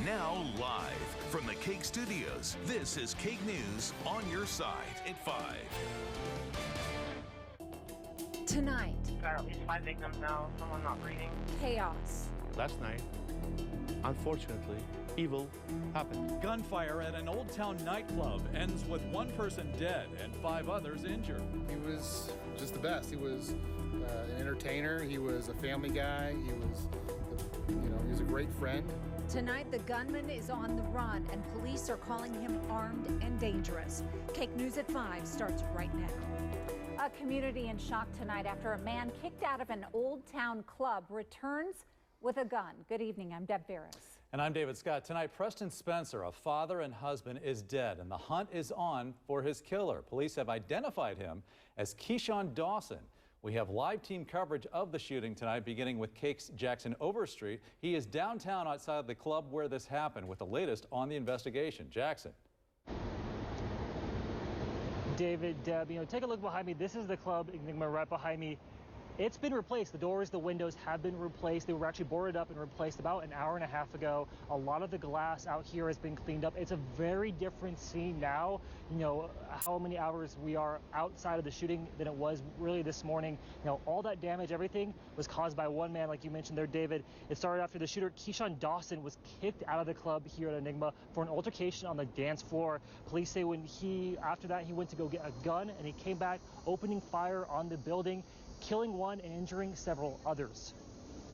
Now live from the Cake Studios, this is Cake News on your side at 5. Tonight. Got at least 5 victims now, someone not breathing. Chaos. Last night, unfortunately, evil happened. Gunfire at an Old Town nightclub ends with 1 person dead and 5 others injured. He was just the best. He was an entertainer. He was a family guy. He was, he was a great friend. Tonight, the gunman is on the run, and police are calling him armed and dangerous. Cake News at 5 starts right now. A community in shock tonight after a man kicked out of an Old Town club returns with a gun. Good evening, I'm Deb Ferris. And I'm David Scott. Tonight, Preston Spencer, a father and husband, is dead, and the hunt is on for his killer. Police have identified him as Keyshawn Dawson. We have live team coverage of the shooting tonight, beginning with Cake's Jackson Overstreet. He is downtown outside the club where this happened with the latest on the investigation. Jackson. David, Deb, take a look behind me. This is the club, Enigma, right behind me. It's been replaced. The doors, the windows have been replaced. They were actually boarded up and replaced about an hour and a half ago. A lot of the glass out here has been cleaned up. It's a very different scene now. How many hours we are outside of the shooting than it was really this morning. All that damage, everything was caused by one man, like you mentioned there, David. It started after the shooter, Keyshawn Dawson, was kicked out of the club here at Enigma for an altercation on the dance floor. Police say after that, he went to go get a gun, and he came back opening fire on the building, killing one and injuring several others.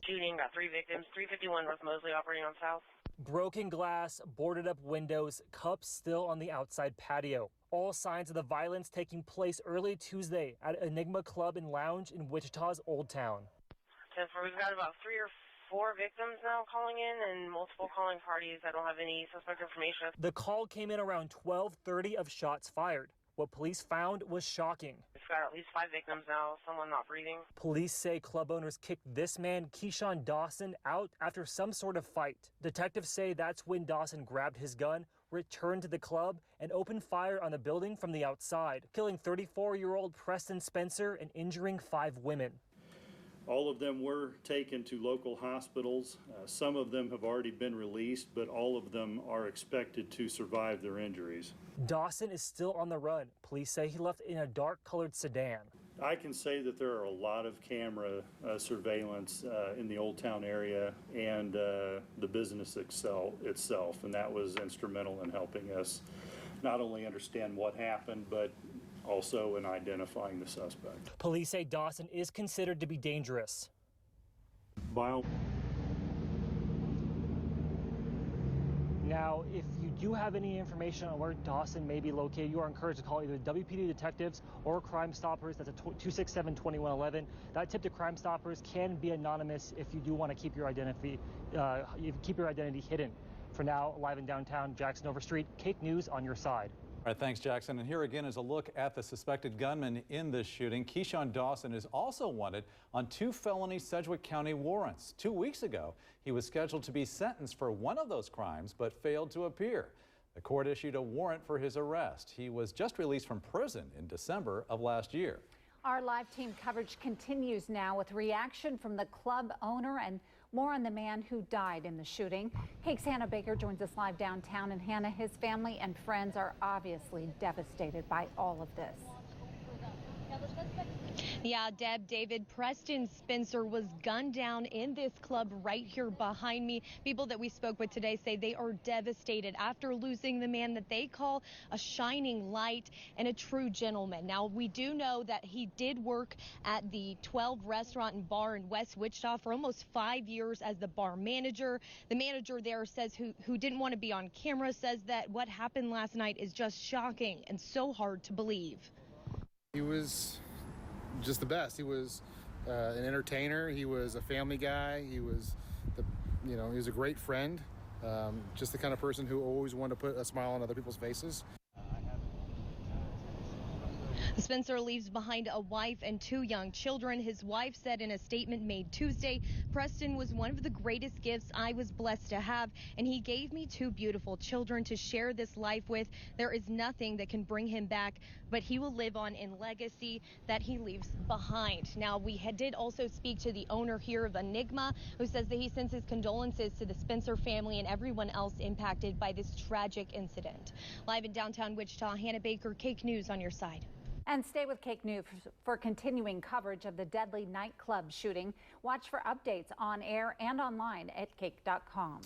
Shooting, got 3 victims, 351 North Mosley operating on South. Broken glass, boarded up windows, cups still on the outside patio. All signs of the violence taking place early Tuesday at Enigma Club and Lounge in Wichita's Old Town. We've got about 3 or 4 victims now calling in and multiple calling parties. I don't have any suspect information. The call came in around 12:30 of shots fired. What police found was shocking. We've got at least 5 victims now, someone not breathing. Police say club owners kicked this man, Keyshawn Dawson, out after some sort of fight. Detectives say that's when Dawson grabbed his gun, returned to the club, and opened fire on the building from the outside, killing 34-year-old Preston Spencer and injuring 5 women. All of them were taken to local hospitals. Some of them have already been released, but all of them are expected to survive their injuries. Dawson is still on the run. Police say he left in a dark-colored sedan. I can say that there are a lot of camera surveillance in the Old Town area and the business itself, and that was instrumental in helping us not only understand what happened, but also in identifying the suspect. Police say Dawson is considered to be dangerous. Now, if you do have any information on where Dawson may be located, you are encouraged to call either WPD detectives or Crime Stoppers. That's a 267-2111. That tip to Crime Stoppers can be anonymous if you do want to keep your identity hidden. For now, live in downtown Jackson Overstreet, Cake News on your side. All right, thanks, Jackson. And here again is a look at the suspected gunman in this shooting. Keyshawn Dawson is also wanted on 2 felony Sedgwick County warrants. 2 weeks ago, he was scheduled to be sentenced for one of those crimes, but failed to appear. The court issued a warrant for his arrest. He was just released from prison in December of last year. Our live team coverage continues now with reaction from the club owner and more on the man who died in the shooting. Cake's Hannah Baker joins us live downtown, and Hannah, his family and friends are obviously devastated by all of this. Yeah, Deb, David, Preston Spencer was gunned down in this club right here behind me. People that we spoke with today say they are devastated after losing the man that they call a shining light and a true gentleman. Now, we do know that he did work at the 12 restaurant and bar in West Wichita for almost 5 years as the bar manager. The manager there says who didn't want to be on camera says that what happened last night is just shocking and so hard to believe. He was just the best. He was an entertainer. He was a family guy. He was, he was a great friend. Just the kind of person who always wanted to put a smile on other people's faces. Spencer leaves behind a wife and 2 young children. His wife said in a statement made Tuesday, "Preston was one of the greatest gifts I was blessed to have, and he gave me 2 beautiful children to share this life with. There is nothing that can bring him back, but he will live on in legacy that he leaves behind." Now, we did also speak to the owner here of Enigma, who says that he sends his condolences to the Spencer family and everyone else impacted by this tragic incident. Live in downtown Wichita, Hannah Baker, Cake News on your side. And stay with Cake News for continuing coverage of the deadly nightclub shooting. Watch for updates on air and online at cake.com.